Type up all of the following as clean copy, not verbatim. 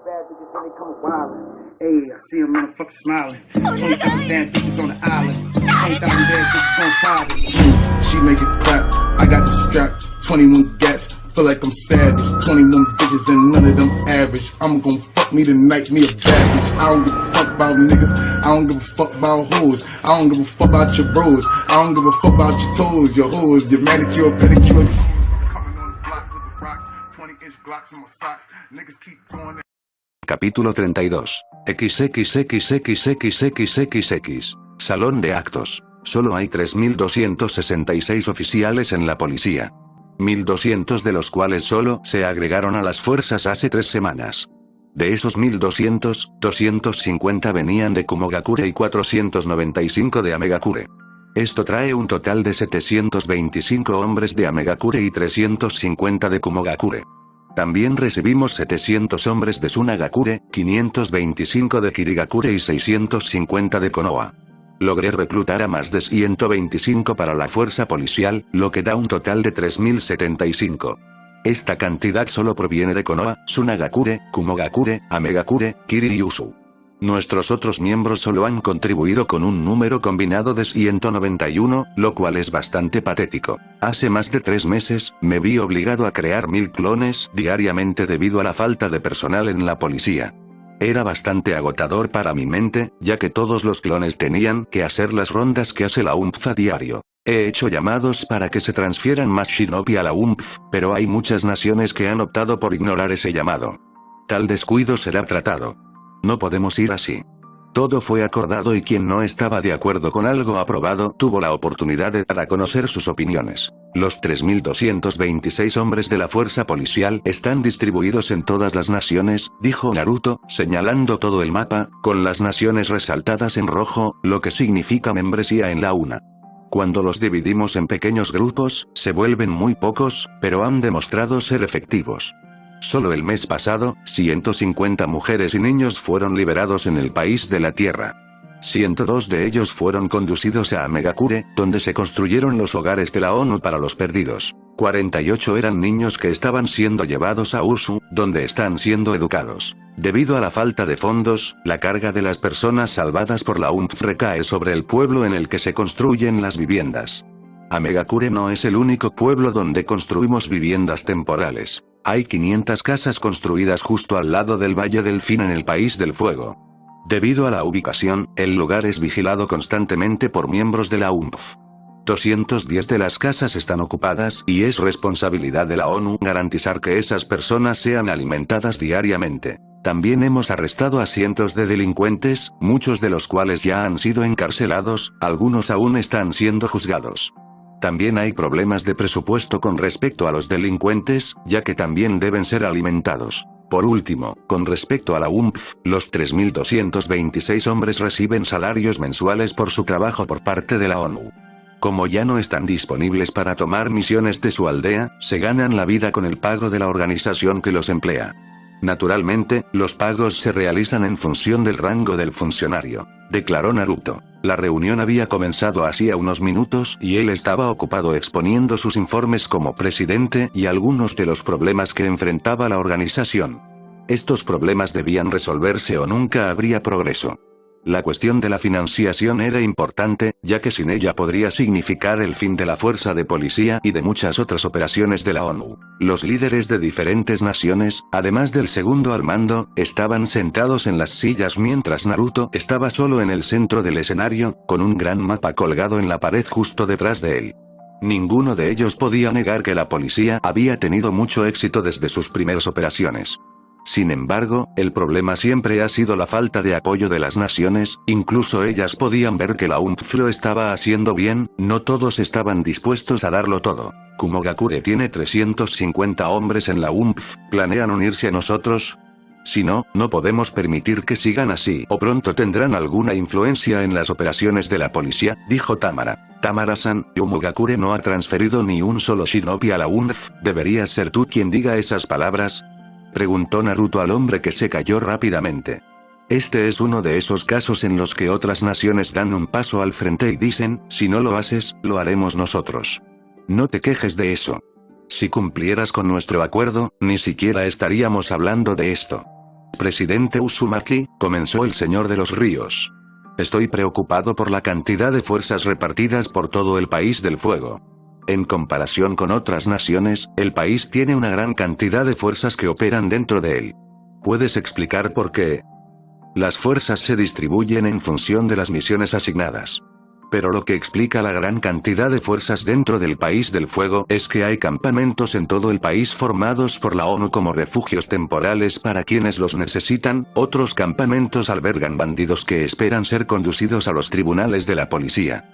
bad bitches when they come wildin'. Hey, I see a motherfucker smiling. 20,000 bad bitches on the island. 20,000 bad bitches on private. She make it clap. I got the strap. 21 gats. Feel like I'm savage. 21 bitches and none of them average. I'm gon' fuck me tonight, me a bad bitch. I don't give a fuck about niggas. I don't give a fuck about hoes. I don't give a fuck about your bros. I don't give a fuck about your toes, your hoes, your manicure, pedicure. Coming on the block with the rocks. 20-inch Glocks in my socks. Niggas keep throwing it. Capítulo 32. XXXXXXXX. Salón de actos. Solo hay 3.266 oficiales en la policía. 1.200 de los cuales solo se agregaron a las fuerzas hace 3 semanas. De esos 1.200, 250 venían de Kumogakure y 495 de Amegakure. Esto trae un total de 725 hombres de Amegakure y 350 de Kumogakure. También recibimos 700 hombres de Sunagakure, 525 de Kirigakure y 650 de Konoha. Logré reclutar a más de 125 para la fuerza policial, lo que da un total de 3.075. Esta cantidad solo proviene de Konoha, Sunagakure, Kumogakure, Amegakure, Kiri y Usu. Nuestros otros miembros solo han contribuido con un número combinado de 191, lo cual es bastante patético. Hace más de 3 meses, me vi obligado a crear 1000 clones diariamente debido a la falta de personal en la policía. Era bastante agotador para mi mente, ya que todos los clones tenían que hacer las rondas que hace la UMPF a diario. He hecho llamados para que se transfieran más shinobi a la UMPF, pero hay muchas naciones que han optado por ignorar ese llamado. Tal descuido será tratado. No podemos ir así. Todo fue acordado y quien no estaba de acuerdo con algo aprobado tuvo la oportunidad de dar a conocer sus opiniones. Los 3.226 hombres de la fuerza policial están distribuidos en todas las naciones, dijo Naruto, señalando todo el mapa, con las naciones resaltadas en rojo, lo que significa membresía en la UNA. Cuando los dividimos en pequeños grupos, se vuelven muy pocos, pero han demostrado ser efectivos. Solo el mes pasado, 150 mujeres y niños fueron liberados en el país de la tierra. 102 de ellos fueron conducidos a Amegakure, donde se construyeron los hogares de la ONU para los perdidos. 48 eran niños que estaban siendo llevados a Usu, donde están siendo educados. Debido a la falta de fondos, la carga de las personas salvadas por la UMPF recae sobre el pueblo en el que se construyen las viviendas. Amegakure no es el único pueblo donde construimos viviendas temporales. Hay 500 casas construidas justo al lado del Valle del Fin en el País del Fuego. Debido a la ubicación, el lugar es vigilado constantemente por miembros de la UMPF. 210 de las casas están ocupadas y es responsabilidad de la ONU garantizar que esas personas sean alimentadas diariamente. También hemos arrestado a cientos de delincuentes, muchos de los cuales ya han sido encarcelados, algunos aún están siendo juzgados. También hay problemas de presupuesto con respecto a los delincuentes, ya que también deben ser alimentados. Por último, con respecto a la UMPF, los 3.226 hombres reciben salarios mensuales por su trabajo por parte de la ONU. Como ya no están disponibles para tomar misiones de su aldea, se ganan la vida con el pago de la organización que los emplea. Naturalmente, los pagos se realizan en función del rango del funcionario, declaró Naruto. La reunión había comenzado hacía unos minutos y él estaba ocupado exponiendo sus informes como presidente y algunos de los problemas que enfrentaba la organización. Estos problemas debían resolverse o nunca habría progreso. La cuestión de la financiación era importante, ya que sin ella podría significar el fin de la fuerza de policía y de muchas otras operaciones de la ONU. Los líderes de diferentes naciones, además del segundo al mando, estaban sentados en las sillas mientras Naruto estaba solo en el centro del escenario, con un gran mapa colgado en la pared justo detrás de él. Ninguno de ellos podía negar que la policía había tenido mucho éxito desde sus primeras operaciones. Sin embargo, el problema siempre ha sido la falta de apoyo de las naciones, incluso ellas podían ver que la UMPF lo estaba haciendo bien, no todos estaban dispuestos a darlo todo. Kumogakure tiene 350 hombres en la UMPF, ¿planean unirse a nosotros? Si no, no podemos permitir que sigan así, o pronto tendrán alguna influencia en las operaciones de la policía, dijo Tamara. Tamara-san, Kumogakure no ha transferido ni un solo shinobi a la UMPF, ¿deberías ser tú quien diga esas palabras?, preguntó Naruto al hombre que se cayó rápidamente. Este es uno de esos casos en los que otras naciones dan un paso al frente y dicen, si no lo haces, lo haremos nosotros. No te quejes de eso. Si cumplieras con nuestro acuerdo, ni siquiera estaríamos hablando de esto. Presidente Uzumaki, comenzó el Señor de los Ríos. Estoy preocupado por la cantidad de fuerzas repartidas por todo el país del fuego. En comparación con otras naciones, el país tiene una gran cantidad de fuerzas que operan dentro de él. ¿Puedes explicar por qué? Las fuerzas se distribuyen en función de las misiones asignadas. Pero lo que explica la gran cantidad de fuerzas dentro del país del fuego es que hay campamentos en todo el país formados por la ONU como refugios temporales para quienes los necesitan. Otros campamentos albergan bandidos que esperan ser conducidos a los tribunales de la policía.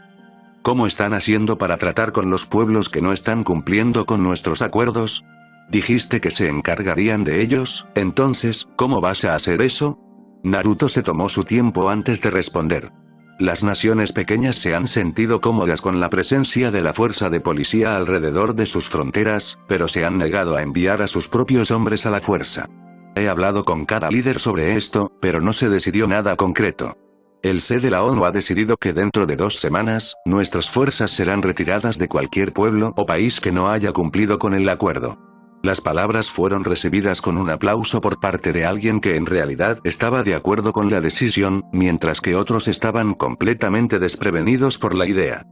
¿Cómo están haciendo para tratar con los pueblos que no están cumpliendo con nuestros acuerdos? Dijiste que se encargarían de ellos, entonces, ¿cómo vas a hacer eso? Naruto se tomó su tiempo antes de responder. Las naciones pequeñas se han sentido cómodas con la presencia de la fuerza de policía alrededor de sus fronteras, pero se han negado a enviar a sus propios hombres a la fuerza. He hablado con cada líder sobre esto, pero no se decidió nada concreto. El C de la ONU ha decidido que dentro de 2 semanas, nuestras fuerzas serán retiradas de cualquier pueblo o país que no haya cumplido con el acuerdo. Las palabras fueron recibidas con un aplauso por parte de alguien que en realidad estaba de acuerdo con la decisión, mientras que otros estaban completamente desprevenidos por la idea.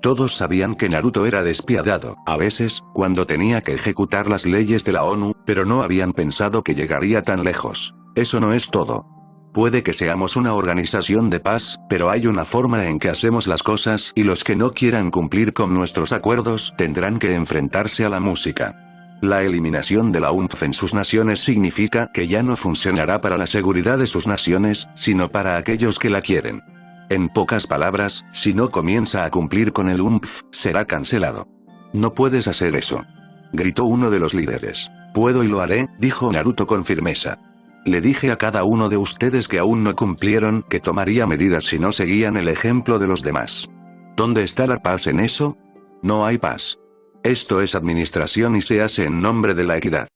Todos sabían que Naruto era despiadado, a veces, cuando tenía que ejecutar las leyes de la ONU, pero no habían pensado que llegaría tan lejos. Eso no es todo. Puede que seamos una organización de paz, pero hay una forma en que hacemos las cosas y los que no quieran cumplir con nuestros acuerdos tendrán que enfrentarse a la música. La eliminación de la UNF en sus naciones significa que ya no funcionará para la seguridad de sus naciones, sino para aquellos que la quieren. En pocas palabras, si no comienza a cumplir con el UNF, será cancelado. No puedes hacer eso. Gritó uno de los líderes. Puedo y lo haré, dijo Naruto con firmeza. Le dije a cada uno de ustedes que aún no cumplieron que tomaría medidas si no seguían el ejemplo de los demás. ¿Dónde está la paz en eso? No hay paz. Esto es administración y se hace en nombre de la equidad.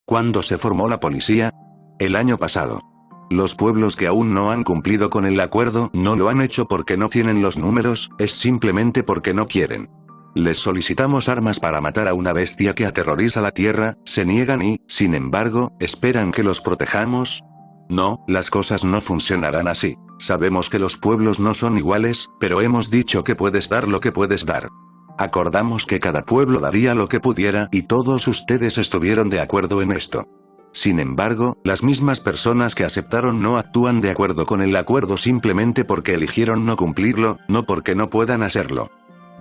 ¿Cuándo se formó la policía? El año pasado. Los pueblos que aún no han cumplido con el acuerdo no lo han hecho porque no tienen los números, es simplemente porque no quieren. Les solicitamos armas para matar a una bestia que aterroriza la tierra, se niegan y, sin embargo, esperan que los protejamos. No, las cosas no funcionarán así. Sabemos que los pueblos no son iguales, pero hemos dicho que puedes dar lo que puedes dar. Acordamos que cada pueblo daría lo que pudiera y todos ustedes estuvieron de acuerdo en esto. Sin embargo, las mismas personas que aceptaron no actúan de acuerdo con el acuerdo simplemente porque eligieron no cumplirlo, no porque no puedan hacerlo.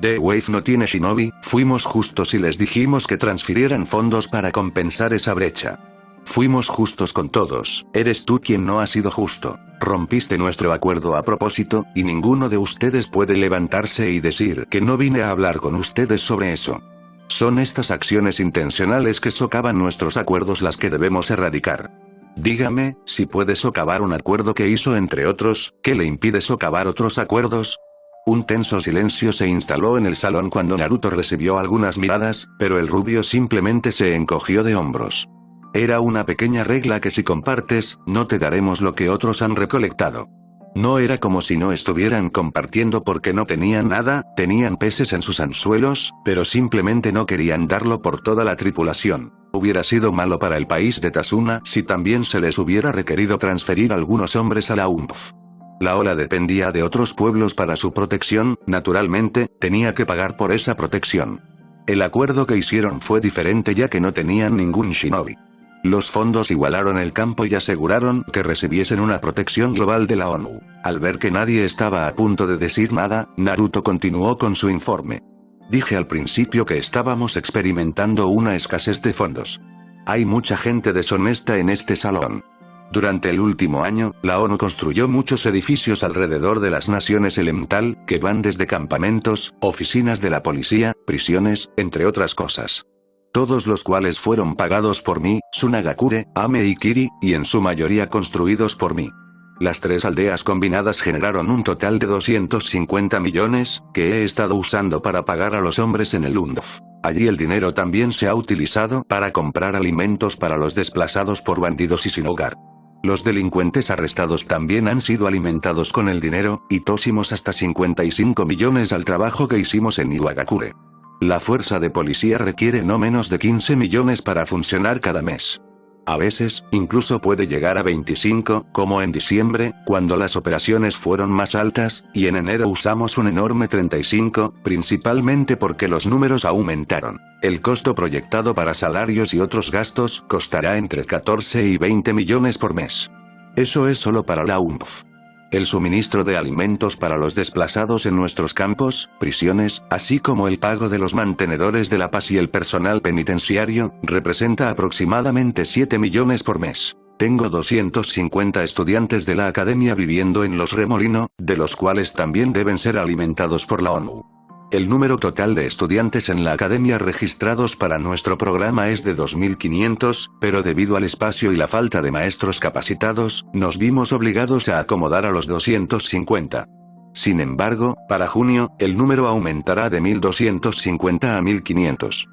The Wave no tiene shinobi, fuimos justos y les dijimos que transfirieran fondos para compensar esa brecha. Fuimos justos con todos, eres tú quien no ha sido justo. Rompiste nuestro acuerdo a propósito, y ninguno de ustedes puede levantarse y decir que no vine a hablar con ustedes sobre eso. Son estas acciones intencionales que socavan nuestros acuerdos las que debemos erradicar. Dígame, si puede socavar un acuerdo que hizo entre otros, ¿qué le impide socavar otros acuerdos? Un tenso silencio se instaló en el salón cuando Naruto recibió algunas miradas, pero el rubio simplemente se encogió de hombros. Era una pequeña regla que si compartes, no te daremos lo que otros han recolectado. No era como si no estuvieran compartiendo porque no tenían nada, tenían peces en sus anzuelos, pero simplemente no querían darlo por toda la tripulación. Hubiera sido malo para el país de Tazuna si también se les hubiera requerido transferir algunos hombres a la UNF. La ola dependía de otros pueblos para su protección, naturalmente, tenía que pagar por esa protección. El acuerdo que hicieron fue diferente ya que no tenían ningún shinobi. Los fondos igualaron el campo y aseguraron que recibiesen una protección global de la ONU. Al ver que nadie estaba a punto de decir nada, Naruto continuó con su informe. Dije al principio que estábamos experimentando una escasez de fondos. Hay mucha gente deshonesta en este salón. Durante el último año, la ONU construyó muchos edificios alrededor de las naciones elemental, que van desde campamentos, oficinas de la policía, prisiones, entre otras cosas. Todos los cuales fueron pagados por mí, Tsunagakure, Ame y Kiri, y en su mayoría construidos por mí. Las 3 aldeas combinadas generaron un total de 250 millones, que he estado usando para pagar a los hombres en el UNF. Allí el dinero también se ha utilizado para comprar alimentos para los desplazados por bandidos y sin hogar. Los delincuentes arrestados también han sido alimentados con el dinero, y tosimos hasta 55 millones al trabajo que hicimos en Iwagakure. La fuerza de policía requiere no menos de 15 millones para funcionar cada mes. A veces, incluso puede llegar a 25, como en diciembre, cuando las operaciones fueron más altas, y en enero usamos un enorme 35, principalmente porque los números aumentaron. El costo proyectado para salarios y otros gastos costará entre 14 y 20 millones por mes. Eso es solo para la UNF. El suministro de alimentos para los desplazados en nuestros campos, prisiones, así como el pago de los mantenedores de la paz y el personal penitenciario, representa aproximadamente 7 millones por mes. Tengo 250 estudiantes de la academia viviendo en Los Remolino, de los cuales también deben ser alimentados por la ONU. El número total de estudiantes en la academia registrados para nuestro programa es de 2.500, pero debido al espacio y la falta de maestros capacitados, nos vimos obligados a acomodar a los 250. Sin embargo, para junio, el número aumentará de 1.250 a 1.500.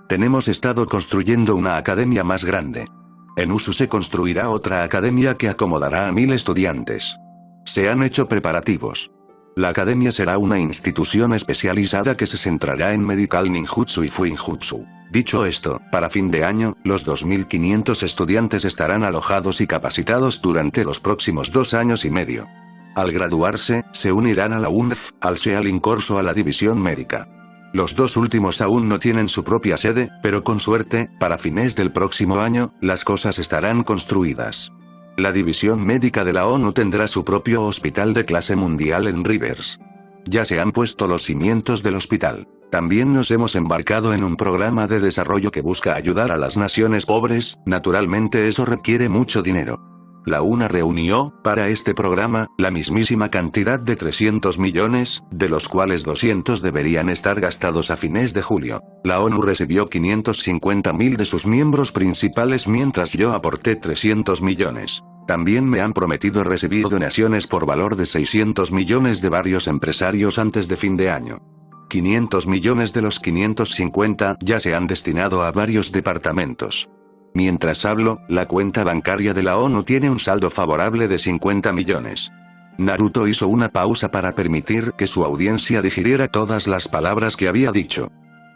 Tenemos estado construyendo una academia más grande. En Usu se construirá otra academia que acomodará a 1.000 estudiantes. Se han hecho preparativos. La academia será una institución especializada que se centrará en Medical Ninjutsu y Fuinjutsu. Dicho esto, para fin de año, los 2.500 estudiantes estarán alojados y capacitados durante los próximos 2 años y medio. Al graduarse, se unirán a la UNF, al SEAL in corso a la división médica. Los 2 últimos aún no tienen su propia sede, pero con suerte, para fines del próximo año, las cosas estarán construidas. La división médica de la ONU tendrá su propio hospital de clase mundial en Rivers. Ya se han puesto los cimientos del hospital. También nos hemos embarcado en un programa de desarrollo que busca ayudar a las naciones pobres, naturalmente eso requiere mucho dinero. La UNA reunió, para este programa, la mismísima cantidad de 300 millones, de los cuales 200 deberían estar gastados a fines de julio. La ONU recibió 550.000 de sus miembros principales mientras yo aporté 300 millones. También me han prometido recibir donaciones por valor de 600 millones de varios empresarios antes de fin de año. 500 millones de los 550 ya se han destinado a varios departamentos. Mientras hablo, la cuenta bancaria de la ONU tiene un saldo favorable de 50 millones. Naruto hizo una pausa para permitir que su audiencia digiriera todas las palabras que había dicho.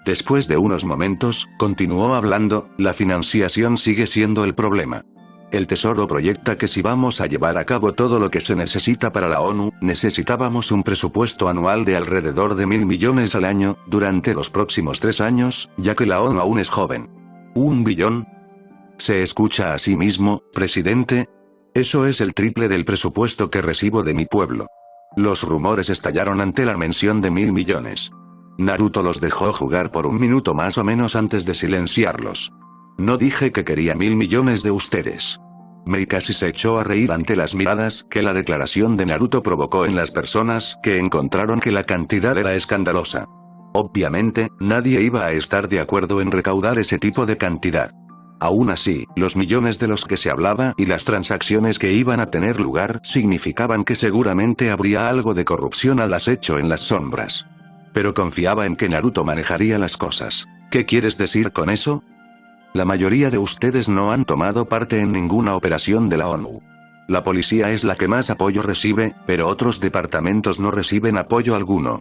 Después de unos momentos, continuó hablando, la financiación sigue siendo el problema. El Tesoro proyecta que si vamos a llevar a cabo todo lo que se necesita para la ONU, necesitábamos un presupuesto anual de alrededor de 1.000 millones al año, durante los próximos 3 años, ya que la ONU aún es joven. ¿1 billón? ¿Se escucha a sí mismo, presidente? Eso es el triple del presupuesto que recibo de mi pueblo. Los rumores estallaron ante la mención de 1.000 millones. Naruto los dejó jugar por 1 minuto más o menos antes de silenciarlos. No dije que quería 1.000 millones de ustedes. Mei casi se echó a reír ante las miradas que la declaración de Naruto provocó en las personas que encontraron que la cantidad era escandalosa. Obviamente, nadie iba a estar de acuerdo en recaudar ese tipo de cantidad. Aún así, los millones de los que se hablaba y las transacciones que iban a tener lugar significaban que seguramente habría algo de corrupción al acecho en las sombras. Pero confiaba en que Naruto manejaría las cosas. ¿Qué quieres decir con eso? La mayoría de ustedes no han tomado parte en ninguna operación de la ONU. La policía es la que más apoyo recibe, pero otros departamentos no reciben apoyo alguno.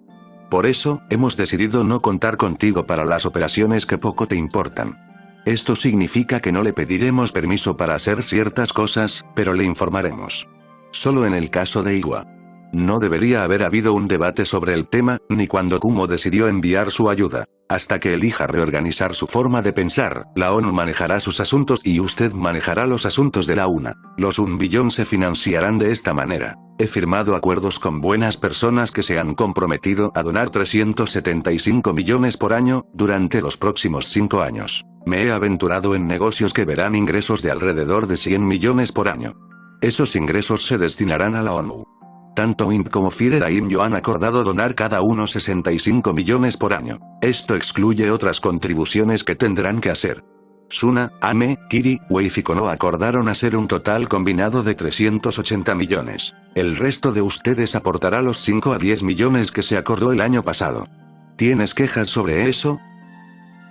Por eso, hemos decidido no contar contigo para las operaciones que poco te importan. Esto significa que no le pediremos permiso para hacer ciertas cosas, pero le informaremos. Solo en el caso de Iwa. No debería haber habido un debate sobre el tema, ni cuando Kumo decidió enviar su ayuda. Hasta que elija reorganizar su forma de pensar, la ONU manejará sus asuntos y usted manejará los asuntos de la UNA. Los 1 billón se financiarán de esta manera. He firmado acuerdos con buenas personas que se han comprometido a donar 375 millones por año, durante los próximos 5 años. Me he aventurado en negocios que verán ingresos de alrededor de 100 millones por año. Esos ingresos se destinarán a la ONU. Tanto INP como FIDE Daimyo han acordado donar cada uno 65 millones por año. Esto excluye otras contribuciones que tendrán que hacer. Suna, Ame, Kiri, Wave y Kono acordaron hacer un total combinado de 380 millones. El resto de ustedes aportará los 5 a 10 millones que se acordó el año pasado. ¿Tienes quejas sobre eso?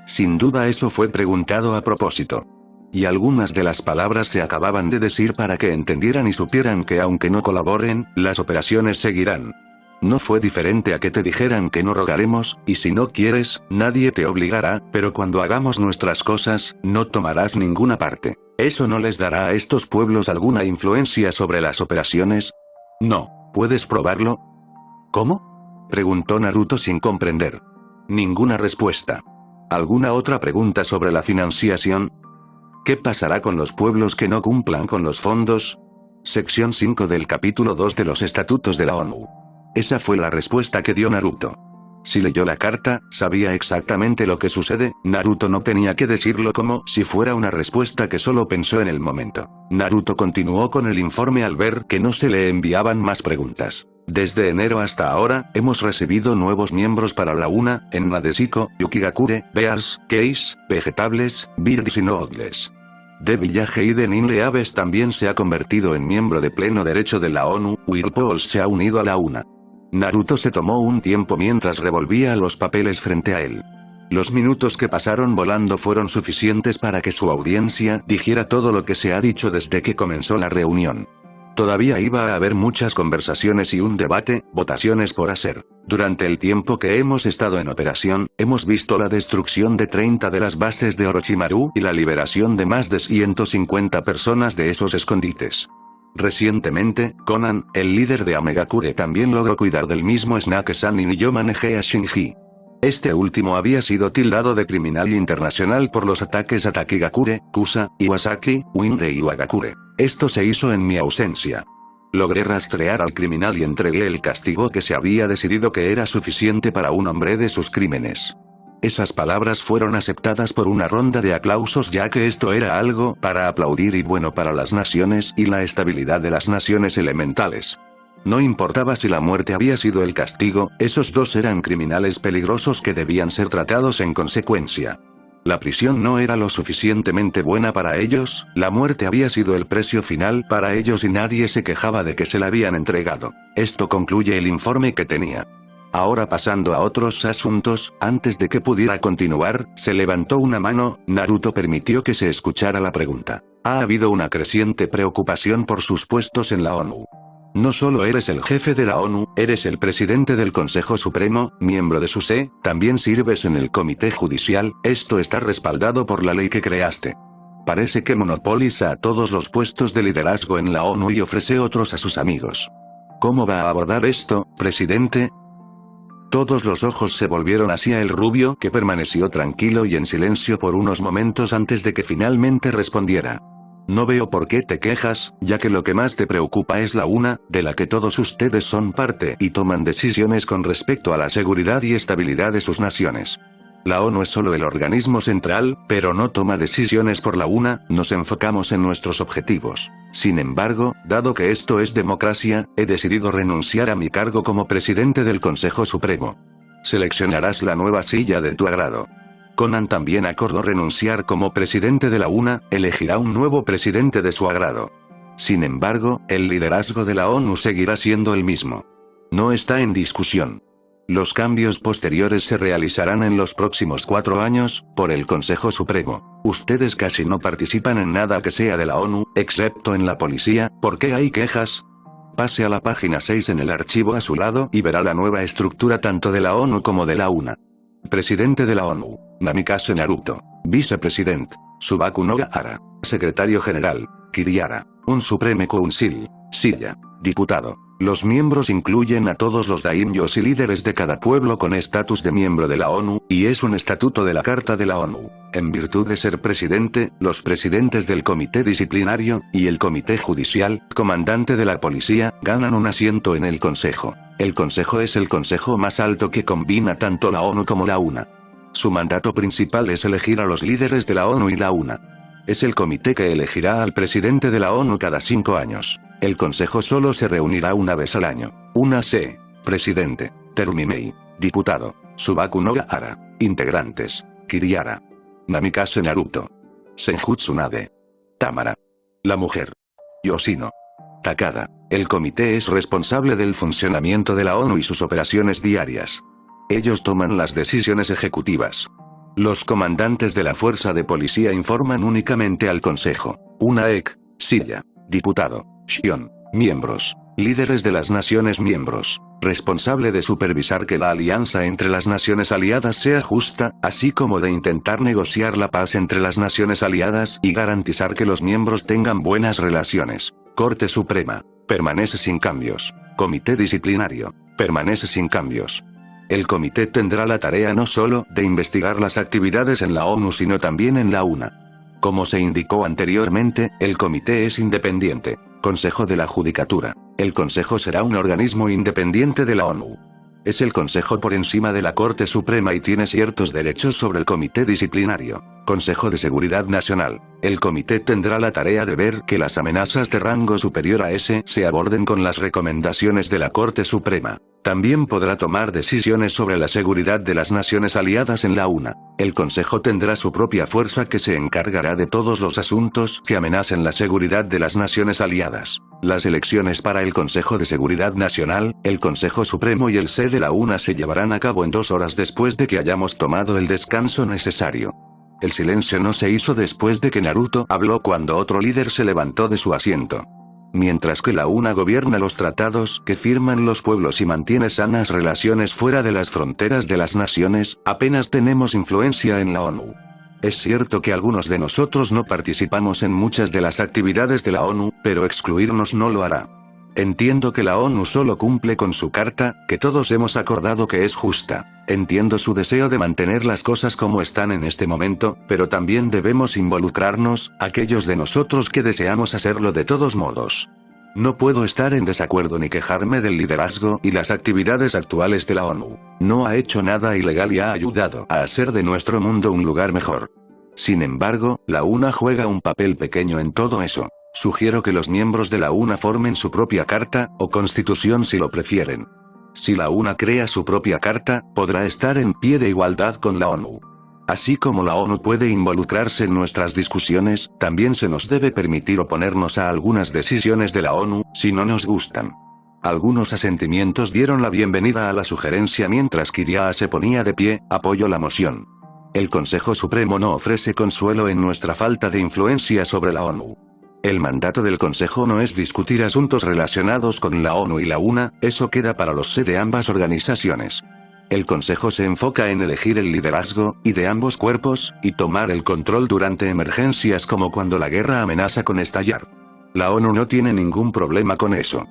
Sin duda eso fue preguntado a propósito. Y algunas de las palabras se acababan de decir para que entendieran y supieran que aunque no colaboren, las operaciones seguirán. No fue diferente a que te dijeran que no rogaremos, y si no quieres, nadie te obligará, pero cuando hagamos nuestras cosas, no tomarás ninguna parte. ¿Eso no les dará a estos pueblos alguna influencia sobre las operaciones? No. ¿Puedes probarlo? ¿Cómo? Preguntó Naruto sin comprender. Ninguna respuesta. ¿Alguna otra pregunta sobre la financiación? ¿Qué pasará con los pueblos que no cumplan con los fondos? Sección 5 del capítulo 2 de los Estatutos de la ONU. Esa fue la respuesta que dio Naruto. Si leyó la carta, sabía exactamente lo que sucede, Naruto no tenía que decirlo como si fuera una respuesta que solo pensó en el momento. Naruto continuó con el informe al ver que no se le enviaban más preguntas. Desde enero hasta ahora, hemos recibido nuevos miembros para la UNA, en Nadeshiko, Yukigakure, Bears, Case, Vegetables, Birds y Noodles. De Village y de Ninle Aves también se ha convertido en miembro de pleno derecho de la ONU, Whirlpool se ha unido a la UNA. Naruto se tomó un tiempo mientras revolvía los papeles frente a él. Los minutos que pasaron volando fueron suficientes para que su audiencia dijera todo lo que se ha dicho desde que comenzó la reunión. Todavía iba a haber muchas conversaciones y un debate, votaciones por hacer. Durante el tiempo que hemos estado en operación, hemos visto la destrucción de 30 de las bases de Orochimaru y la liberación de más de 150 personas de esos escondites. Recientemente, Konan, el líder de Amegakure, también logró cuidar del mismo Snake-san y yo manejé a Shinji. Este último había sido tildado de criminal internacional por los ataques a Takigakure, Kusa, Iwasaki, Winde y Wagakure. Esto se hizo en mi ausencia. Logré rastrear al criminal y entregué el castigo que se había decidido que era suficiente para un hombre de sus crímenes. Esas palabras fueron aceptadas por una ronda de aplausos ya que esto era algo para aplaudir y bueno para las naciones y la estabilidad de las naciones elementales. No importaba si la muerte había sido el castigo, esos dos eran criminales peligrosos que debían ser tratados en consecuencia. La prisión no era lo suficientemente buena para ellos, la muerte había sido el precio final para ellos y nadie se quejaba de que se la habían entregado. Esto concluye el informe que tenía. Ahora pasando a otros asuntos, antes de que pudiera continuar, se levantó una mano, Naruto permitió que se escuchara la pregunta. Ha habido una creciente preocupación por sus puestos en la ONU. No solo eres el jefe de la ONU, eres el presidente del Consejo Supremo, miembro de su SE, también sirves en el Comité Judicial, esto está respaldado por la ley que creaste. Parece que monopoliza todos los puestos de liderazgo en la ONU y ofrece otros a sus amigos. ¿Cómo va a abordar esto, presidente? Todos los ojos se volvieron hacia el rubio, que permaneció tranquilo y en silencio por unos momentos antes de que finalmente respondiera. No veo por qué te quejas, ya que lo que más te preocupa es la UNA, de la que todos ustedes son parte y toman decisiones con respecto a la seguridad y estabilidad de sus naciones. La ONU es solo el organismo central, pero no toma decisiones por la UNA, nos enfocamos en nuestros objetivos. Sin embargo, dado que esto es democracia, he decidido renunciar a mi cargo como presidente del Consejo Supremo. Seleccionarás la nueva silla de tu agrado. Konan también acordó renunciar como presidente de la UNA, elegirá un nuevo presidente de su agrado. Sin embargo, el liderazgo de la ONU seguirá siendo el mismo. No está en discusión. Los cambios posteriores se realizarán en los próximos 4 años, por el Consejo Supremo. Ustedes casi no participan en nada que sea de la ONU, excepto en la policía, ¿por qué hay quejas? Pase a la página 6 en el archivo a su lado y verá la nueva estructura tanto de la ONU como de la UNA. Presidente de la ONU, Namikaze Naruto. Vicepresidente, Subaku Nogahara. Secretario General, Kirihara. Un Supreme Council, silla. Diputado. Los miembros incluyen a todos los daimyos y líderes de cada pueblo con estatus de miembro de la ONU, y es un estatuto de la Carta de la ONU. En virtud de ser presidente, los presidentes del Comité Disciplinario, y el Comité Judicial, comandante de la policía, ganan un asiento en el Consejo. El Consejo es el consejo más alto que combina tanto la ONU como la UNA. Su mandato principal es elegir a los líderes de la ONU y la UNA. Es el comité que elegirá al presidente de la ONU cada 5 años. El Consejo solo se reunirá una vez al año. Una C. Presidente. Terumimei. Diputado. Subaku Nogahara. Integrantes. Kirihara. Namikaze Naruto. Senju Tsunade. Tamara. La mujer. Yoshino. Takada. El comité es responsable del funcionamiento de la ONU y sus operaciones diarias. Ellos toman las decisiones ejecutivas. Los comandantes de la fuerza de policía informan únicamente al Consejo. Una silla. Diputado. Shion. Miembros. Líderes de las naciones miembros. responsable de supervisar que la alianza entre las naciones aliadas sea justa, así como de intentar negociar la paz entre las naciones aliadas y garantizar que los miembros tengan buenas relaciones. Corte Suprema. Permanece sin cambios. Comité Disciplinario. Permanece sin cambios. El comité tendrá la tarea no solo de investigar las actividades en la ONU sino también en la UNA. Como se indicó anteriormente, el comité es independiente. Consejo de la Judicatura. El Consejo será un organismo independiente de la ONU. Es el Consejo por encima de la Corte Suprema y tiene ciertos derechos sobre el Comité Disciplinario. Consejo de Seguridad Nacional. El comité tendrá la tarea de ver que las amenazas de rango superior a ese se aborden con las recomendaciones de la Corte Suprema. También podrá tomar decisiones sobre la seguridad de las naciones aliadas en la UNA. El Consejo tendrá su propia fuerza que se encargará de todos los asuntos que amenacen la seguridad de las naciones aliadas. Las elecciones para el Consejo de Seguridad Nacional, el Consejo Supremo y el C de la UNA se llevarán a cabo en 2 horas después de que hayamos tomado el descanso necesario. El silencio no se hizo después de que Naruto habló cuando otro líder se levantó de su asiento. Mientras que la UNA gobierna los tratados que firman los pueblos y mantiene sanas relaciones fuera de las fronteras de las naciones, apenas tenemos influencia en la ONU. Es cierto que algunos de nosotros no participamos en muchas de las actividades de la ONU, pero excluirnos no lo hará. Entiendo que la ONU solo cumple con su carta, que todos hemos acordado que es justa. Entiendo su deseo de mantener las cosas como están en este momento, pero también debemos involucrarnos, aquellos de nosotros que deseamos hacerlo de todos modos. No puedo estar en desacuerdo ni quejarme del liderazgo y las actividades actuales de la ONU. No ha hecho nada ilegal y ha ayudado a hacer de nuestro mundo un lugar mejor. Sin embargo, la UNA juega un papel pequeño en todo eso. Sugiero que los miembros de la UNA formen su propia carta, o constitución si lo prefieren. Si la UNA crea su propia carta, podrá estar en pie de igualdad con la ONU. Así como la ONU puede involucrarse en nuestras discusiones, también se nos debe permitir oponernos a algunas decisiones de la ONU, si no nos gustan. Algunos asentimientos dieron la bienvenida a la sugerencia mientras Kiria se ponía de pie, apoyó la moción. El Consejo Supremo no ofrece consuelo en nuestra falta de influencia sobre la ONU. El mandato del Consejo no es discutir asuntos relacionados con la ONU y la UNA, eso queda para los C de ambas organizaciones. El Consejo se enfoca en elegir el liderazgo, y de ambos cuerpos, y tomar el control durante emergencias como cuando la guerra amenaza con estallar. La ONU no tiene ningún problema con eso.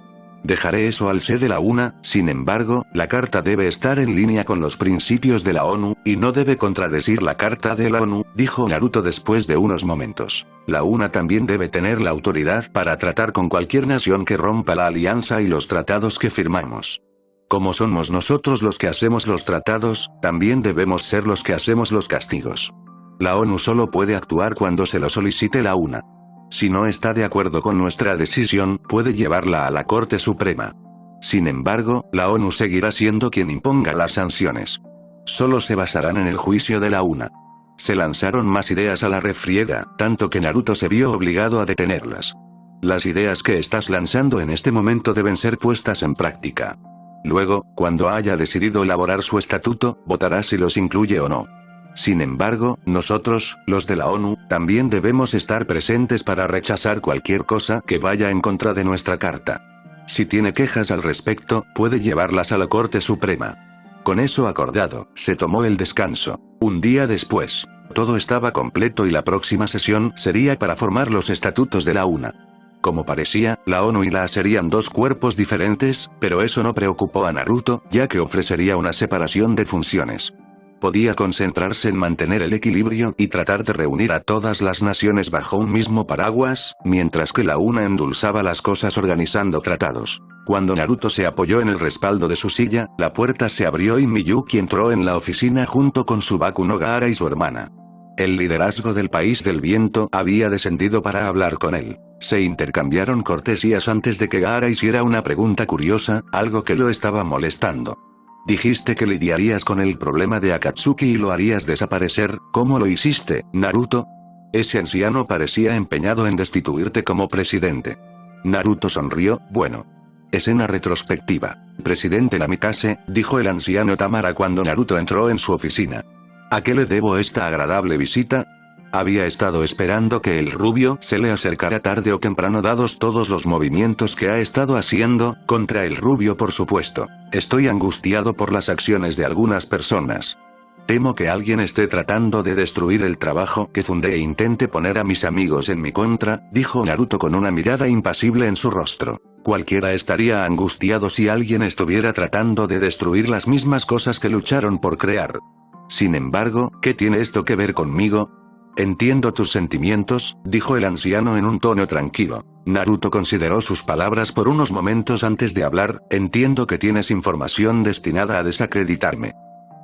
Dejaré eso al C de la UNA, sin embargo, la carta debe estar en línea con los principios de la ONU, y no debe contradecir la carta de la ONU, dijo Naruto después de unos momentos. La UNA también debe tener la autoridad para tratar con cualquier nación que rompa la alianza y los tratados que firmamos. Como somos nosotros los que hacemos los tratados, también debemos ser los que hacemos los castigos. La ONU solo puede actuar cuando se lo solicite la UNA. Si no está de acuerdo con nuestra decisión, puede llevarla a la Corte Suprema. Sin embargo, la ONU seguirá siendo quien imponga las sanciones. Solo se basarán en el juicio de la UNA. Se lanzaron más ideas a la refriega, tanto que Naruto se vio obligado a detenerlas. Las ideas que estás lanzando en este momento deben ser puestas en práctica. Luego, cuando haya decidido elaborar su estatuto, votará si los incluye o no. Sin embargo, nosotros, los de la ONU, también debemos estar presentes para rechazar cualquier cosa que vaya en contra de nuestra carta. Si tiene quejas al respecto, puede llevarlas a la Corte Suprema. Con eso acordado, se tomó el descanso. Un día después, todo estaba completo y la próxima sesión sería para formar los estatutos de la UNA. Como parecía, la ONU y la A serían dos cuerpos diferentes, pero eso no preocupó a Naruto, ya que ofrecería una separación de funciones. Podía concentrarse en mantener el equilibrio y tratar de reunir a todas las naciones bajo un mismo paraguas, mientras que la UNA endulzaba las cosas organizando tratados. Cuando Naruto se apoyó en el respaldo de su silla, la puerta se abrió y Miyuki entró en la oficina junto con Subaku no Gaara y su hermana. El liderazgo del País del Viento había descendido para hablar con él. Se intercambiaron cortesías antes de que Gaara hiciera una pregunta curiosa, algo que lo estaba molestando. Dijiste que lidiarías con el problema de Akatsuki y lo harías desaparecer, ¿cómo lo hiciste, Naruto? Ese anciano parecía empeñado en destituirte como presidente. Naruto sonrió, bueno. Escena retrospectiva. Presidente Namikaze, dijo el anciano Tamara cuando Naruto entró en su oficina. ¿A qué le debo esta agradable visita? Había estado esperando que el rubio se le acercara tarde o temprano dados todos los movimientos que ha estado haciendo, contra el rubio por supuesto. Estoy angustiado por las acciones de algunas personas. Temo que alguien esté tratando de destruir el trabajo que fundé e intente poner a mis amigos en mi contra, dijo Naruto con una mirada impasible en su rostro. Cualquiera estaría angustiado si alguien estuviera tratando de destruir las mismas cosas que lucharon por crear. Sin embargo, ¿qué tiene esto que ver conmigo? Entiendo tus sentimientos, dijo el anciano en un tono tranquilo. Naruto consideró sus palabras por unos momentos antes de hablar. Entiendo que tienes información destinada a desacreditarme.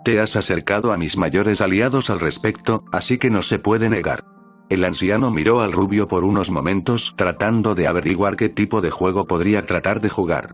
Te has acercado a mis mayores aliados al respecto, así que no se puede negar. El anciano miró al rubio por unos momentos tratando de averiguar qué tipo de juego podría tratar de jugar.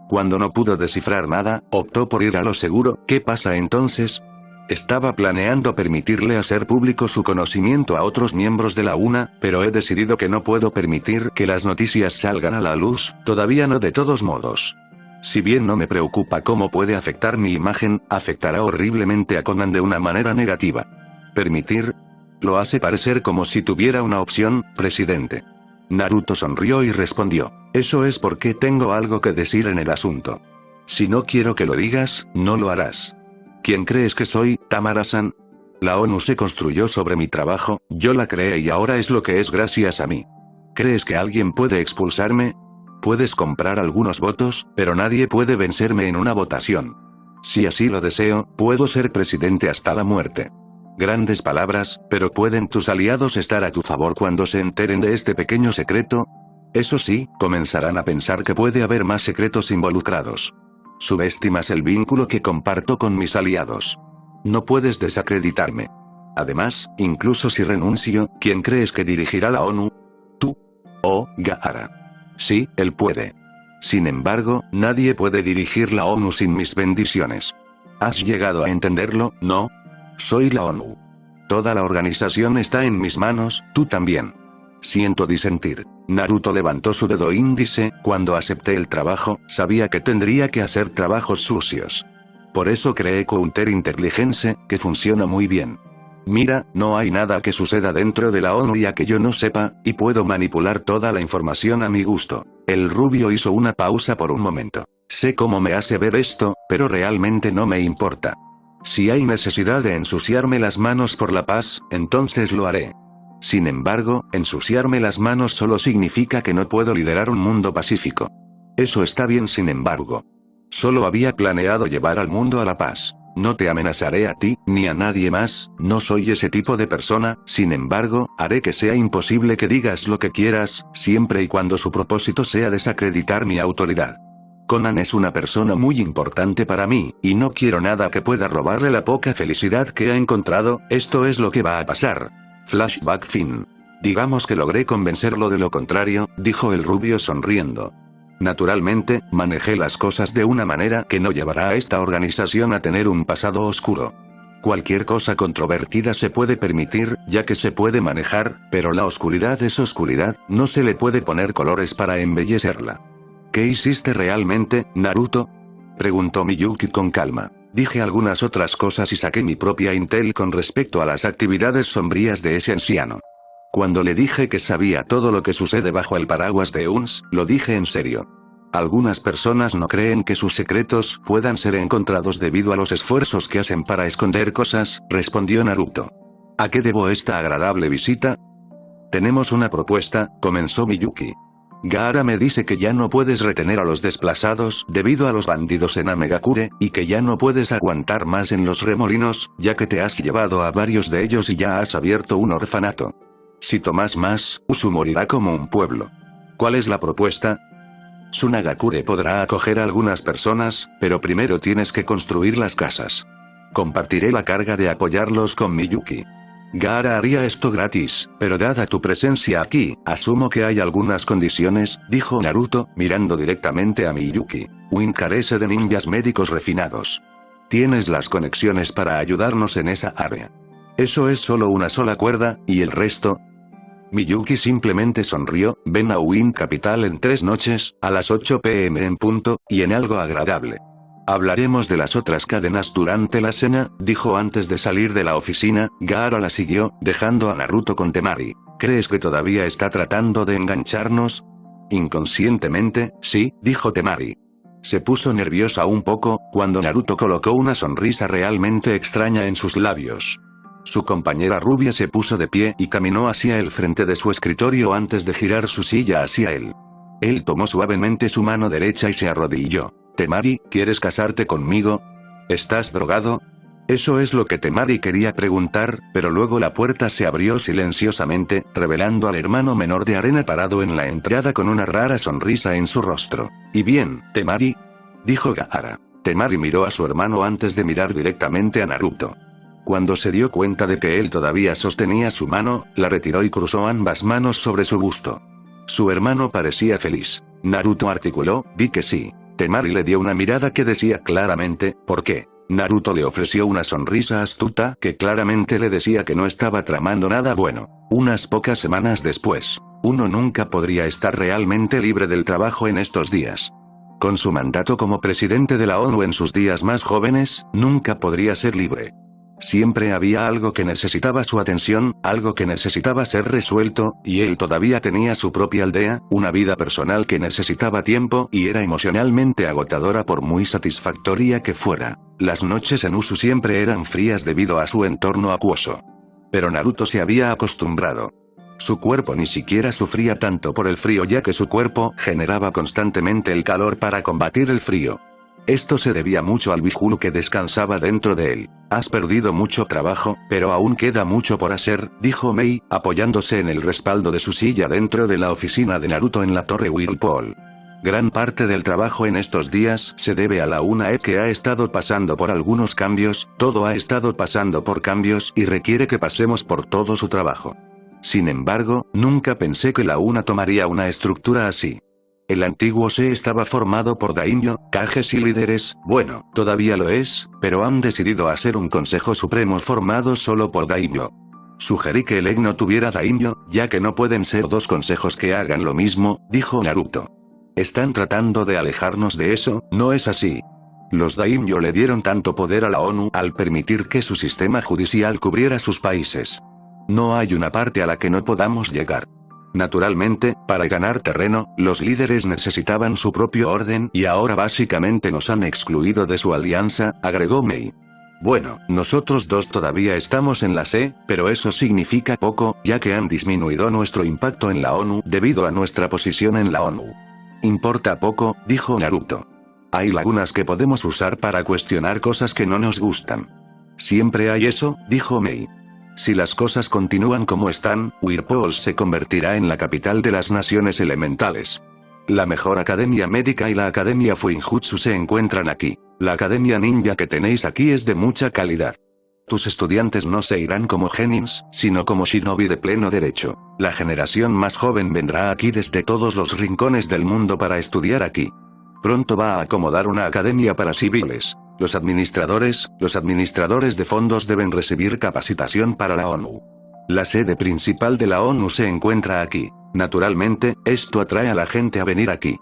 Cuando no pudo descifrar nada, optó por ir a lo seguro. ¿Qué pasa entonces? Estaba planeando permitirle hacer público su conocimiento a otros miembros de la UNA, pero he decidido que no puedo permitir que las noticias salgan a la luz, todavía no de todos modos. Si bien no me preocupa cómo puede afectar mi imagen, afectará horriblemente a Conan de una manera negativa. ¿Permitir? Lo hace parecer como si tuviera una opción, presidente. Naruto sonrió y respondió, eso es porque tengo algo que decir en el asunto. Si no quiero que lo digas, no lo harás. ¿Quién crees que soy, Tamara-san? La ONU se construyó sobre mi trabajo, yo la creé y ahora es lo que es gracias a mí. ¿Crees que alguien puede expulsarme? Puedes comprar algunos votos, pero nadie puede vencerme en una votación. Si así lo deseo, puedo ser presidente hasta la muerte. Grandes palabras, pero ¿pueden tus aliados estar a tu favor cuando se enteren de este pequeño secreto? Eso sí, comenzarán a pensar que puede haber más secretos involucrados. Subestimas el vínculo que comparto con mis aliados. No puedes desacreditarme. Además, incluso si renuncio, ¿quién crees que dirigirá la ONU? ¿Tú? ¿O Gaara? Sí, él puede. Sin embargo, nadie puede dirigir la ONU sin mis bendiciones. ¿Has llegado a entenderlo, no? Soy la ONU. Toda la organización está en mis manos, tú también. Siento disentir. Naruto levantó su dedo índice. Cuando acepté el trabajo, sabía que tendría que hacer trabajos sucios. Por eso creé Counterintelligence, que funciona muy bien. Mira, no hay nada que suceda dentro de la ONU ya que yo no sepa, y puedo manipular toda la información a mi gusto. El rubio hizo una pausa por un momento. Sé cómo me hace ver esto, pero realmente no me importa. Si hay necesidad de ensuciarme las manos por la paz, entonces lo haré. Sin embargo, ensuciarme las manos solo significa que no puedo liderar un mundo pacífico. Eso está bien sin embargo. Solo había planeado llevar al mundo a la paz. No te amenazaré a ti, ni a nadie más, no soy ese tipo de persona, sin embargo, haré que sea imposible que digas lo que quieras, siempre y cuando su propósito sea desacreditar mi autoridad. Conan es una persona muy importante para mí, y no quiero nada que pueda robarle la poca felicidad que ha encontrado. Esto es lo que va a pasar. Flashback fin. Digamos que logré convencerlo de lo contrario, dijo el rubio sonriendo. Naturalmente, manejé las cosas de una manera que no llevará a esta organización a tener un pasado oscuro. Cualquier cosa controvertida se puede permitir, ya que se puede manejar, pero la oscuridad es oscuridad, no se le puede poner colores para embellecerla. ¿Qué hiciste realmente, Naruto? Preguntó Miyuki con calma. Dije algunas otras cosas y saqué mi propia intel con respecto a las actividades sombrías de ese anciano. Cuando le dije que sabía todo lo que sucede bajo el paraguas de UNS, lo dije en serio. Algunas personas no creen que sus secretos puedan ser encontrados debido a los esfuerzos que hacen para esconder cosas, respondió Naruto. ¿A qué debo esta agradable visita? Tenemos una propuesta, comenzó Miyuki. Gaara me dice que ya no puedes retener a los desplazados debido a los bandidos en Amegakure, y que ya no puedes aguantar más en los remolinos, ya que te has llevado a varios de ellos y ya has abierto un orfanato. Si tomas más, Usu morirá como un pueblo. ¿Cuál es la propuesta? Tsunagakure podrá acoger a algunas personas, pero primero tienes que construir las casas. Compartiré la carga de apoyarlos con Miyuki. Gaara haría esto gratis, pero dada tu presencia aquí, asumo que hay algunas condiciones, dijo Naruto, mirando directamente a Miyuki. Win carece de ninjas médicos refinados. Tienes las conexiones para ayudarnos en esa área. Eso es solo una sola cuerda, ¿y el resto? Miyuki simplemente sonrió. Ven a Win Capital en 3 noches, a las 8 p.m. en punto, y en algo agradable. Hablaremos de las otras cadenas durante la cena, dijo antes de salir de la oficina. Gaara la siguió, dejando a Naruto con Temari. ¿Crees que todavía está tratando de engancharnos? Inconscientemente, sí, dijo Temari. Se puso nerviosa un poco, cuando Naruto colocó una sonrisa realmente extraña en sus labios. Su compañera rubia se puso de pie y caminó hacia el frente de su escritorio antes de girar su silla hacia él. Él tomó suavemente su mano derecha y se arrodilló. Temari, ¿quieres casarte conmigo? ¿Estás drogado? Eso es lo que Temari quería preguntar, pero luego la puerta se abrió silenciosamente, revelando al hermano menor de Arena parado en la entrada con una rara sonrisa en su rostro. ¿Y bien, Temari? Dijo Gaara. Temari miró a su hermano antes de mirar directamente a Naruto. Cuando se dio cuenta de que él todavía sostenía su mano, la retiró y cruzó ambas manos sobre su busto. Su hermano parecía feliz. Naruto articuló, di que sí. Temari le dio una mirada que decía claramente, ¿por qué? Naruto le ofreció una sonrisa astuta que claramente le decía que no estaba tramando nada bueno. Unas pocas semanas después, uno nunca podría estar realmente libre del trabajo en estos días. Con su mandato como presidente de la ONU en sus días más jóvenes, nunca podría ser libre. Siempre había algo que necesitaba su atención, algo que necesitaba ser resuelto, y él todavía tenía su propia aldea, una vida personal que necesitaba tiempo y era emocionalmente agotadora por muy satisfactoria que fuera. Las noches en Usu siempre eran frías debido a su entorno acuoso. Pero Naruto se había acostumbrado. Su cuerpo ni siquiera sufría tanto por el frío ya que su cuerpo generaba constantemente el calor para combatir el frío. Esto se debía mucho al Biju que descansaba dentro de él. Has perdido mucho trabajo, pero aún queda mucho por hacer, dijo Mei, apoyándose en el respaldo de su silla dentro de la oficina de Naruto en la Torre Whirlpool. Gran parte del trabajo en estos días se debe a la UNAE que ha estado pasando por algunos cambios, todo ha estado pasando por cambios y requiere que pasemos por todo su trabajo. Sin embargo, nunca pensé que la UNA tomaría una estructura así. El antiguo SE estaba formado por daimyo, kages y líderes, bueno, todavía lo es, pero han decidido hacer un consejo supremo formado solo por daimyo. Sugerí que el EG no tuviera daimyo, ya que no pueden ser dos consejos que hagan lo mismo, dijo Naruto. Están tratando de alejarnos de eso, ¿no es así? Los daimyo le dieron tanto poder a la ONU al permitir que su sistema judicial cubriera sus países. No hay una parte a la que no podamos llegar. Naturalmente, para ganar terreno, los líderes necesitaban su propio orden y ahora básicamente nos han excluido de su alianza, agregó Mei. Bueno, nosotros dos todavía estamos en la SE, pero eso significa poco, ya que han disminuido nuestro impacto en la ONU debido a nuestra posición en la ONU. Importa poco, dijo Naruto. Hay lagunas que podemos usar para cuestionar cosas que no nos gustan. Siempre hay eso, dijo Mei. Si las cosas continúan como están, Whirlpool se convertirá en la capital de las naciones elementales. La mejor academia médica y la academia Fuinjutsu se encuentran aquí. La academia ninja que tenéis aquí es de mucha calidad. Tus estudiantes no se irán como genins, sino como shinobi de pleno derecho. La generación más joven vendrá aquí desde todos los rincones del mundo para estudiar aquí. Pronto va a acomodar una academia para civiles. Los administradores de fondos deben recibir capacitación para la ONU. La sede principal de la ONU se encuentra aquí. Naturalmente, esto atrae a la gente a venir aquí.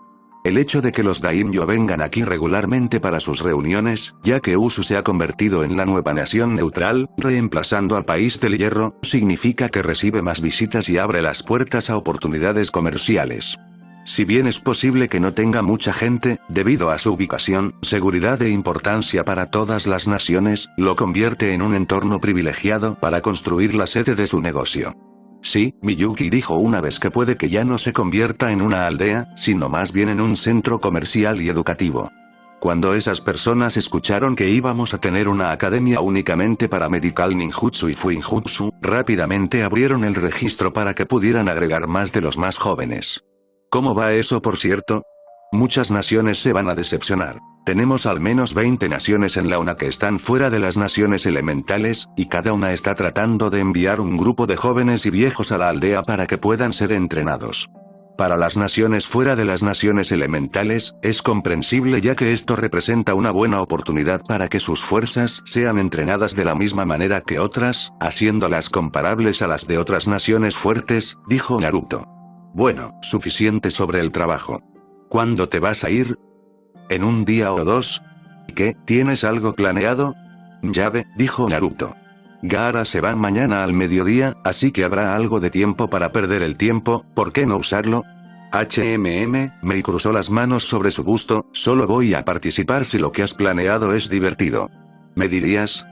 El hecho de que los daimyo vengan aquí regularmente para sus reuniones, ya que Usu se ha convertido en la nueva nación neutral, reemplazando al país del hierro, significa que recibe más visitas y abre las puertas a oportunidades comerciales. Si bien es posible que no tenga mucha gente, debido a su ubicación, seguridad e importancia para todas las naciones, lo convierte en un entorno privilegiado para construir la sede de su negocio. Sí, Miyuki dijo una vez que puede que ya no se convierta en una aldea, sino más bien en un centro comercial y educativo. Cuando esas personas escucharon que íbamos a tener una academia únicamente para Medical Ninjutsu y Fuinjutsu, rápidamente abrieron el registro para que pudieran agregar más de los más jóvenes. ¿Cómo va eso, por cierto? Muchas naciones se van a decepcionar. Tenemos al menos 20 naciones en la ONU que están fuera de las naciones elementales, y cada una está tratando de enviar un grupo de jóvenes y viejos a la aldea para que puedan ser entrenados. Para las naciones fuera de las naciones elementales, es comprensible ya que esto representa una buena oportunidad para que sus fuerzas sean entrenadas de la misma manera que otras, haciéndolas comparables a las de otras naciones fuertes, dijo Naruto. Bueno, suficiente sobre el trabajo. ¿Cuándo te vas a ir? ¿En un día o dos? ¿Qué, tienes algo planeado? Llave, dijo Naruto. Gaara se va mañana al mediodía, así que habrá algo de tiempo para perder el tiempo, ¿por qué no usarlo? Mei cruzó las manos sobre su busto, solo voy a participar si lo que has planeado es divertido. ¿Me dirías?